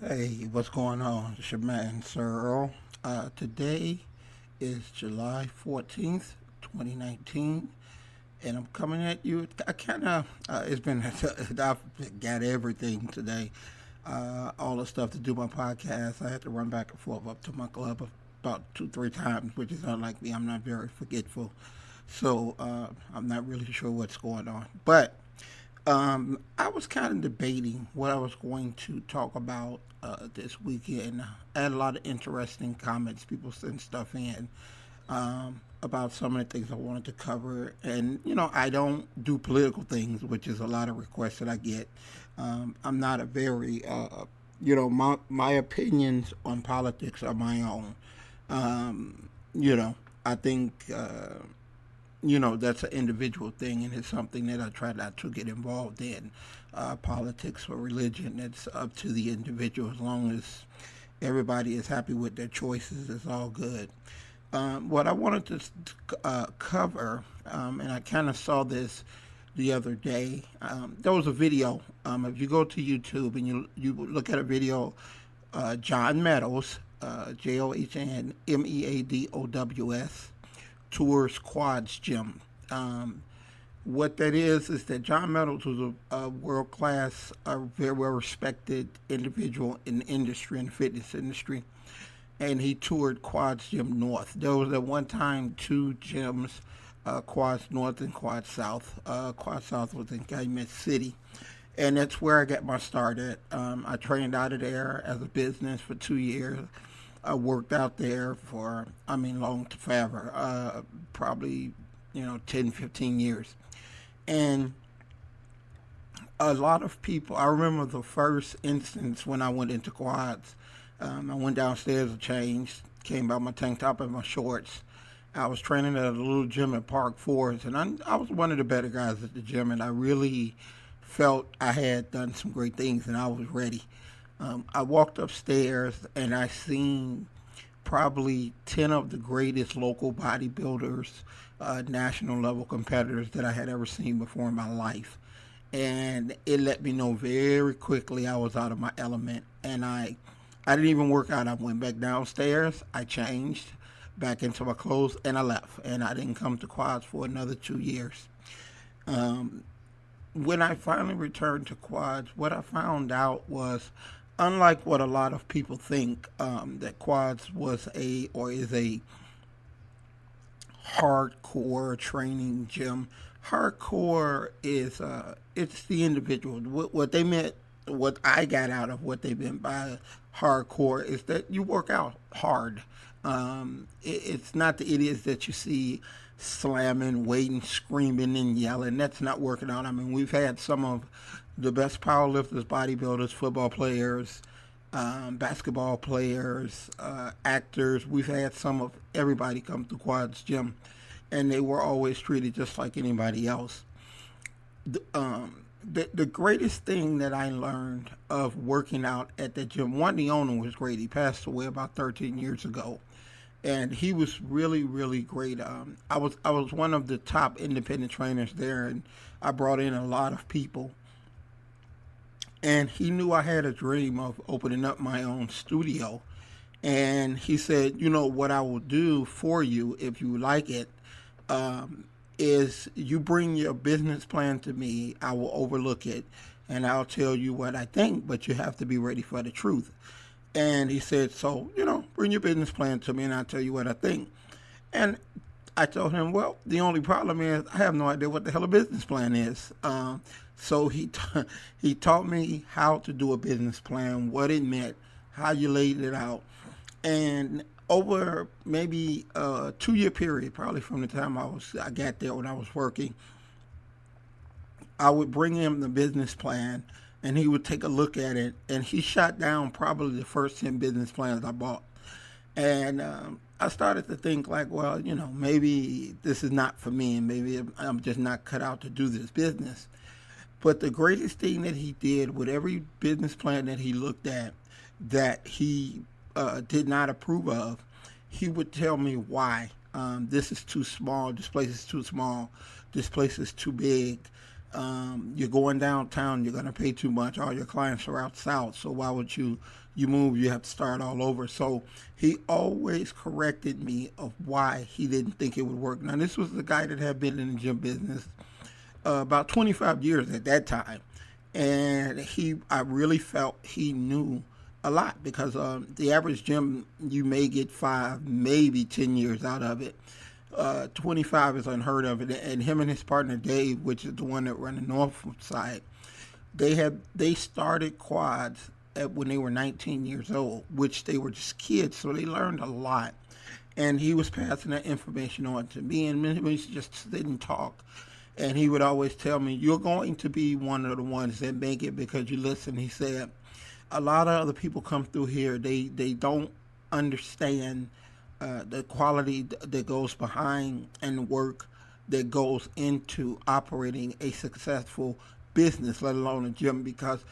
Hey, what's going on? It's your man, Sir-Earl. Today is July 14th, 2019, and I'm coming at you. I kind of, it's been, I've got everything today. All the stuff to do my podcast. I had to run back and forth up to my club about two, three times, which is unlike me. I'm not very forgetful. So I'm not really sure what's going on. But I was kind of debating what I was going to talk about this weekend. I had a lot of interesting comments. People sent stuff in about some of the things I wanted to cover. And, I don't do political things, which is a lot of requests that I get. I'm not a very, my opinions on politics are my own. Um, you know, I think that's an individual thing, and it's something that I try not to get involved in. Politics or religion, it's up to the individual. As long as everybody is happy with their choices, it's all good. What I wanted to cover, and I kind of saw this the other day. There was a video. If you go to YouTube and you look at a video, John Meadows, JOHNMEADOWS, tours Quads gym. What that is that John Meadows was a world class, very well respected individual in the industry, in the fitness industry, and he toured Quads Gym North. There was at one time two gyms, Quads North and Quad South. Quad South was in Calumet City, and that's where I got my start at. I trained out of there as a business for 2 years. I worked out there for, long to forever, probably, 10, 15 years. And a lot of people, I remember the first instance when I went into quads. I went downstairs to change, came out my tank top and my shorts. I was training at a little gym at Park Forest, and I was one of the better guys at the gym, and I really felt I had done some great things, and I was ready. I walked upstairs, and I seen probably 10 of the greatest local bodybuilders, national level competitors that I had ever seen before in my life. And it let me know very quickly I was out of my element. And I didn't even work out. I went back downstairs, I changed back into my clothes, and I left. And I didn't come to quads for another 2 years. Um, when I finally returned to quads, what I found out was, unlike what a lot of people think, that quads was a or is a hardcore training gym. Hardcore is it's the individual. What they meant, what I got out of what they meant by hardcore is that you work out hard. It's not the idiots that you see slamming, waiting, screaming, and yelling. That's not working out. We've had some of the best powerlifters, bodybuilders, football players, basketball players, actors. We've had some of everybody come to Quads Gym, and they were always treated just like anybody else. The greatest thing that I learned of working out at the gym, one, the owner was great. He passed away about 13 years ago, and he was really, really great. I was one of the top independent trainers there, and I brought in a lot of people. And he knew I had a dream of opening up my own studio. And he said, what I will do for you if you like it, um, is you bring your business plan to me. I will overlook it, and I'll tell you what I think, but you have to be ready for the truth. And he said, so, bring your business plan to me, and I'll tell you what I think. And I told him, well, the only problem is I have no idea what the hell a business plan is. So he taught me how to do a business plan, what it meant, how you laid it out, and over maybe a 2 year period, probably from the time I got there when I was working, I would bring him the business plan, and he would take a look at it, and he shot down probably the first 10 business plans I bought. And I started to think like, well, maybe this is not for me, and maybe I'm just not cut out to do this business. But the greatest thing that he did with every business plan that he looked at that he did not approve of, he would tell me why. This is too small. This place is too small. This place is too big. You're going downtown, you're going to pay too much. All your clients are out south, so why would you move? You have to start all over. So he always corrected me of why he didn't think it would work. Now, this was the guy that had been in the gym business about 25 years at that time, and I really felt he knew a lot because the average gym you may get 5, maybe 10 years out of it. 25 is unheard of, and him and his partner Dave, which is the one that ran the north side, they started Quads when they were 19 years old, which they were just kids, so they learned a lot. And he was passing that information on to me, and we just didn't talk. And he would always tell me, "You're going to be one of the ones that make it because you listen." He said, "A lot of other people come through here. They don't understand the quality that goes behind and the work that goes into operating a successful business, let alone a gym, because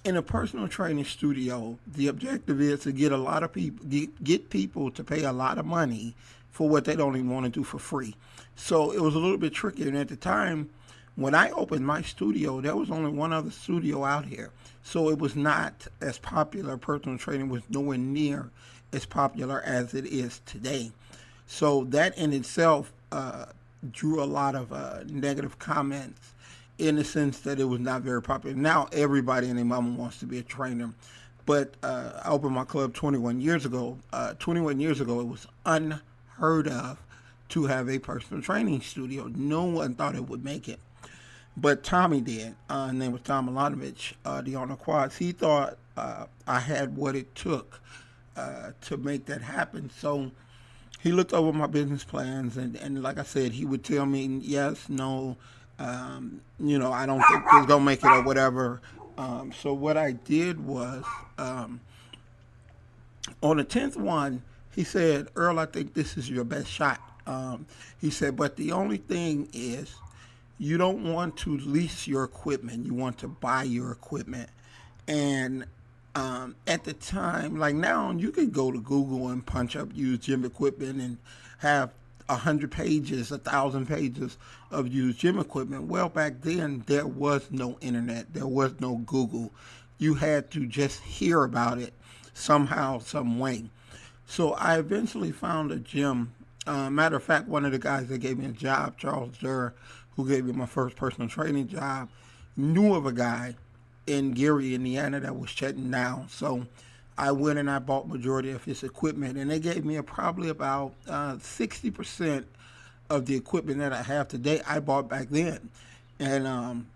in a personal training studio, the objective is to get a lot of people, get people to pay a lot of money for what they don't even want to do for free. So it was a little bit tricky. And at the time, when I opened my studio, there was only one other studio out here. So it was not as popular. Personal training was nowhere near as popular as it is today. So that in itself drew a lot of negative comments in the sense that it was not very popular. Now everybody and their mama wants to be a trainer. But I opened my club 21 years ago. 21 years ago, it was unheard of to have a personal training studio. No one thought it would make it. But Tommy did. His name was Tom Milanovich, the owner of Quads. He thought I had what it took to make that happen. So he looked over my business plans, and like I said, he would tell me yes, no, I don't think it's gonna make it or whatever. So what I did was on the 10th one, he said, "Earl, I think this is your best shot." He said, "But the only thing is, you don't want to lease your equipment. You want to buy your equipment." And at the time, like now, you could go to Google and punch up used gym equipment and have 100 pages, 1,000 pages of used gym equipment. Well, back then, there was no internet. There was no Google. You had to just hear about it somehow, some way. So I eventually found a gym. Matter of fact, one of the guys that gave me a job, Charles Durr, who gave me my first personal training job, knew of a guy in Gary, Indiana that was shutting down. So I went and I bought majority of his equipment, and they gave me probably about 60% of the equipment that I have today I bought back then. And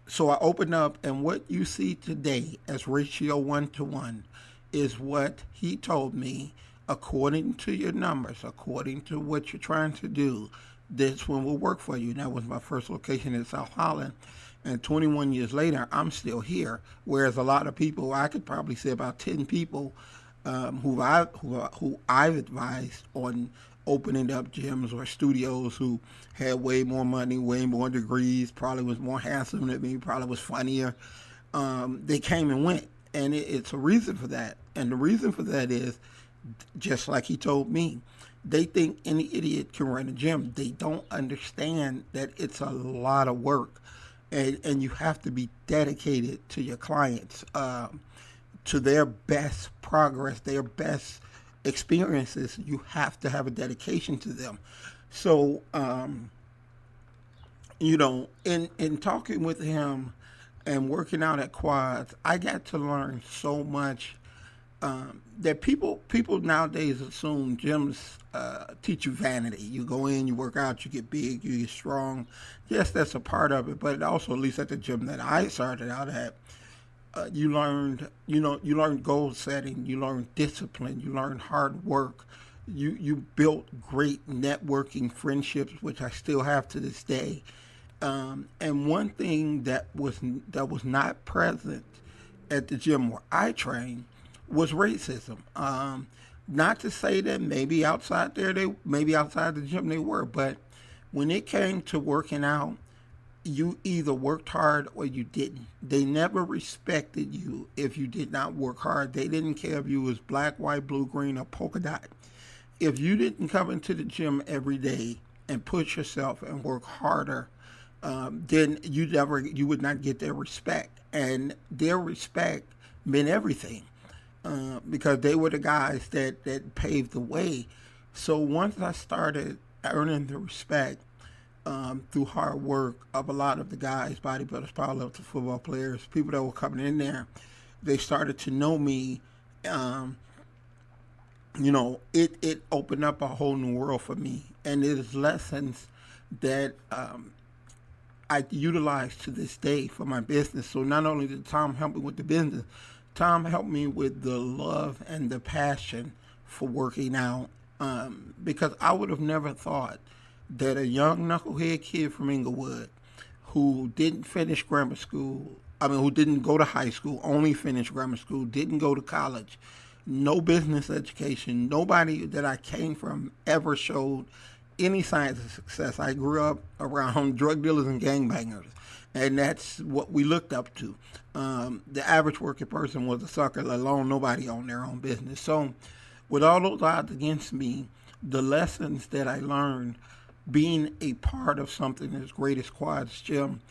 so I opened up, and what you see today as ratio 1-to-1 is what he told me, according to your numbers, according to what you're trying to do, this one will work for you. And that was my first location in South Holland. And 21 years later, I'm still here. Whereas a lot of people, I could probably say about 10 people who I've advised on opening up gyms or studios who had way more money, way more degrees, probably was more handsome than me, probably was funnier. They came and went. And it's a reason for that. And the reason for that is, just like he told me, they think any idiot can run a gym. They don't understand that it's a lot of work. And you have to be dedicated to your clients, to their best progress, their best experiences. You have to have a dedication to them. So, in talking with him and working out at Quads, I got to learn so much that people nowadays assume gyms teach you vanity. You go in, you work out, you get big, you get strong. Yes, that's a part of it, but also, at least at the gym that I started out at, you learned goal setting, you learned discipline, you learned hard work. You built great networking friendships, which I still have to this day. And one thing that was not present at the gym where I trained was racism. Not to say that maybe outside the gym they were, but when it came to working out, you either worked hard or you didn't. They never respected you if you did not work hard. They didn't care if you was black, white, blue, green, or polka dot. If you didn't come into the gym every day and push yourself and work harder then you would not get their respect, and their respect meant everything, because they were the guys that paved the way. So once I started earning the respect, through hard work of a lot of the guys, bodybuilders, powerlifters, football players, people that were coming in there, they started to know me. Um, it opened up a whole new world for me, and it is lessons that I utilize to this day for my business. So not only did Tom help me with the business, Tom helped me with the love and the passion for working out. Because I would have never thought that a young knucklehead kid from Inglewood who didn't finish grammar school, who didn't go to high school, only finished grammar school, didn't go to college, no business education, nobody that I came from ever showed any signs of success. I grew up around drug dealers and gangbangers, and that's what we looked up to. The average working person was a sucker, let alone nobody on their own business. So, with all those odds against me, the lessons that I learned being a part of something as great as Quads Gym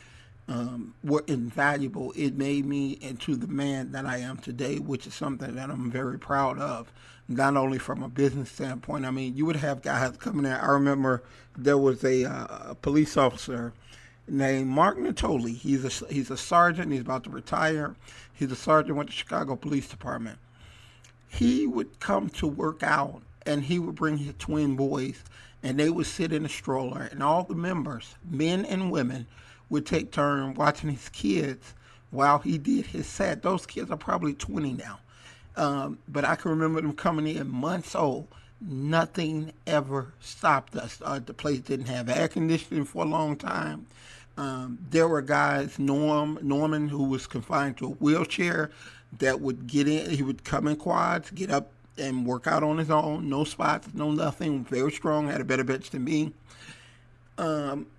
were invaluable. It made me into the man that I am today, which is something that I'm very proud of, not only from a business standpoint. I mean, you would have guys coming there. I remember there was a police officer named Mark Natoli. He's a sergeant. He's about to retire. He's a sergeant with the Chicago Police Department. He would come to work out, and he would bring his twin boys, and they would sit in a stroller, and all the members, men and women, would take turn watching his kids while he did his set. Those kids are probably 20 now. But I can remember them coming in months old. Nothing ever stopped us. The place didn't have air conditioning for a long time. There were guys, Norman, who was confined to a wheelchair, that would get in. He would come in quads, get up and work out on his own. No spots, no nothing. Very strong, had a better bench than me.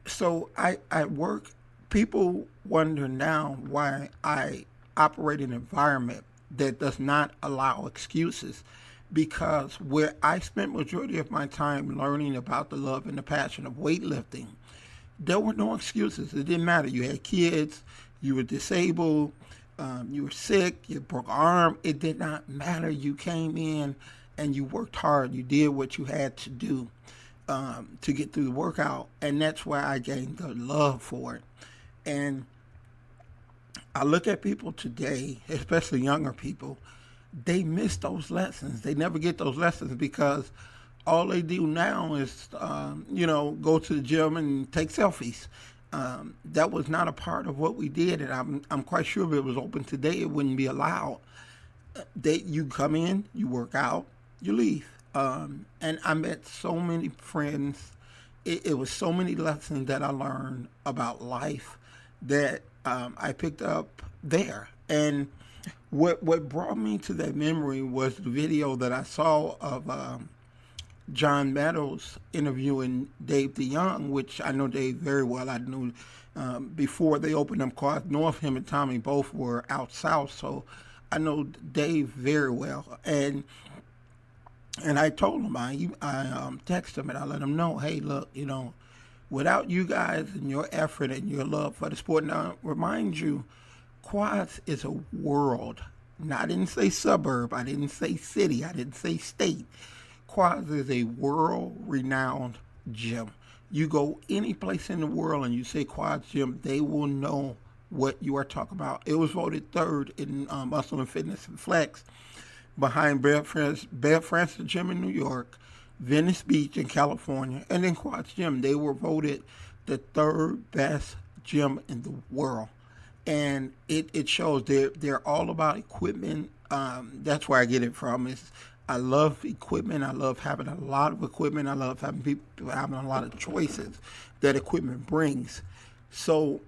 So I work. People wonder now why I operate in an environment that does not allow excuses, because where I spent majority of my time learning about the love and the passion of weightlifting, there were no excuses. It didn't matter. You had kids, you were disabled, you were sick, you broke an arm. It did not matter. You came in and you worked hard. You did what you had to do to get through the workout, and that's where I gained the love for it. And I look at people today, especially younger people, they miss those lessons. They never get those lessons because all they do now is, go to the gym and take selfies. That was not a part of what we did, and I'm quite sure if it was open today, it wouldn't be allowed. You come in, you work out, you leave. And I met so many friends. It was so many lessons that I learned about life that I picked up there. And what brought me to that memory was the video that I saw of John Meadows interviewing Dave DeYoung, which I know Dave very well. I knew before they opened up Quads North, him and Tommy both were out south, so I know Dave very well. And I told him, I texted him and I let him know, hey, look, without you guys and your effort and your love for the sport, now remind you, Quads is a world. Now, I didn't say suburb, I didn't say city, I didn't say state. Quads is a world-renowned gym. You go any place in the world and you say Quads Gym, they will know what you are talking about. It was voted third in Muscle and Fitness and Flex, behind Bear Francis Gym in New York, Venice Beach in California, and then Quads Gym. They were voted the third best gym in the world. And it shows they're all about equipment. That's where I get it from. I love equipment. I love having a lot of equipment. I love having people having a lot of choices that equipment brings. So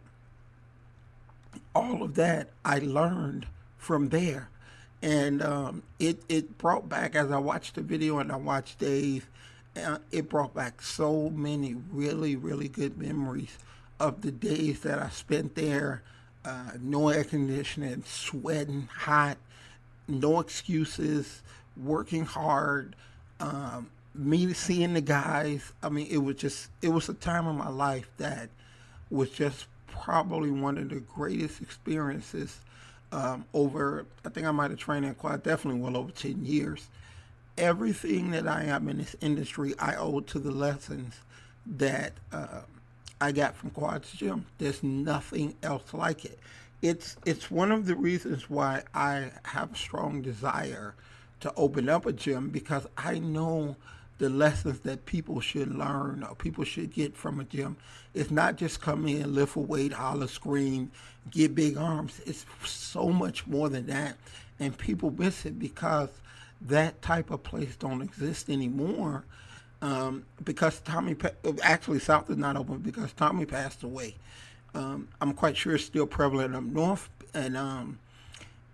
all of that I learned from there. And it brought back, as I watched the video and I watched Dave, it brought back so many really, really good memories of the days that I spent there. No air conditioning, sweating, hot, no excuses, working hard, me seeing the guys. I mean, it was a time of my life that was just probably one of the greatest experiences over, I think I might have trained in quad definitely well over 10 years. Everything that I am in this industry, I owe to the lessons that I got from Quads Gym. There's nothing else like it. It's one of the reasons why I have a strong desire to open up a gym, because I know the lessons that people should learn or people should get from a gym. It's not just come in, lift a weight, holler, scream, get big arms. It's so much more than that, and people miss it because that type of place don't exist anymore. Because actually South is not open because Tommy passed away. I'm quite sure it's still prevalent up north, and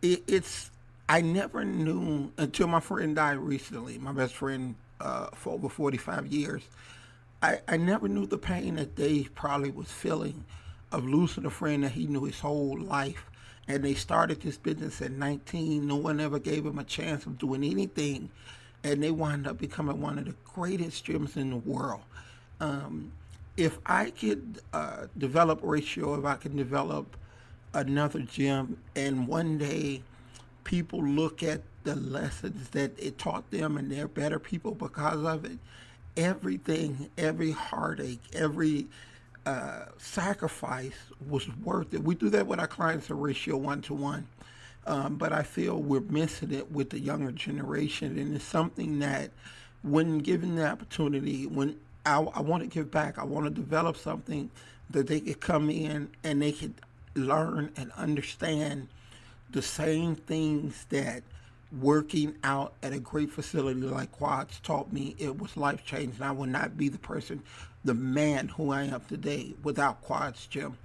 it's I never knew until my friend died recently. My best friend for over 45 years. I never knew the pain that Dave probably was feeling of losing a friend that he knew his whole life. And they started this business at 19. No one ever gave him a chance of doing anything. And they wound up becoming one of the greatest gyms in the world. If I could develop ratio, if I can develop another gym, and one day people look at the lessons that it taught them and they're better people because of it, everything, every heartache, every sacrifice was worth it. We do that with our clients a ratio 1-to-1. But I feel we're missing it with the younger generation, and it's something that, when given the opportunity, when I want to give back, I want to develop something that they could come in and they could learn and understand the same things that working out at a great facility like Quads taught me. It was life changing. I would not be the person, the man who I am today without Quads Gym.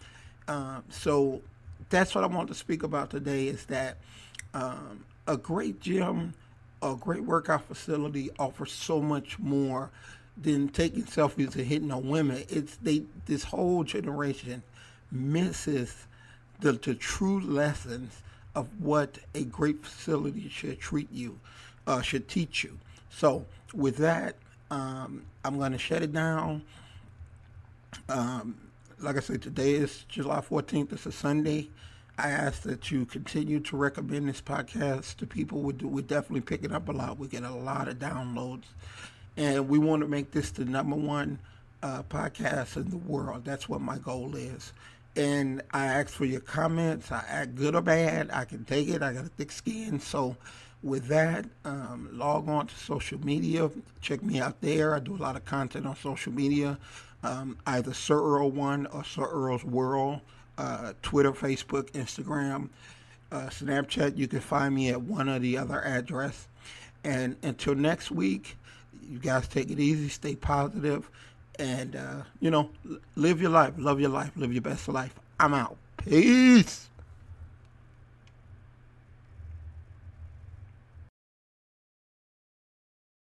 So that's what I want to speak about today, is that a great gym, a great workout facility offers so much more than taking selfies and hitting on women. This whole generation misses the true lessons of what a great facility should should teach you. So with that, I'm going to shut it down. Like I said, today is July 14th. It's a Sunday. I ask that you continue to recommend this podcast to people. We're definitely picking up a lot. We get a lot of downloads. And we want to make this the number one podcast in the world. That's what my goal is. And I ask for your comments. I act good or bad. I can take it. I got a thick skin. So with that, log on to social media. Check me out there. I do a lot of content on social media. Either Sir-Earl 1 or Sir-Earl's World. Twitter, Facebook, Instagram, Snapchat. You can find me at one or the other address. And until next week, you guys take it easy, stay positive, and, live your life, love your life, live your best life. I'm out. Peace.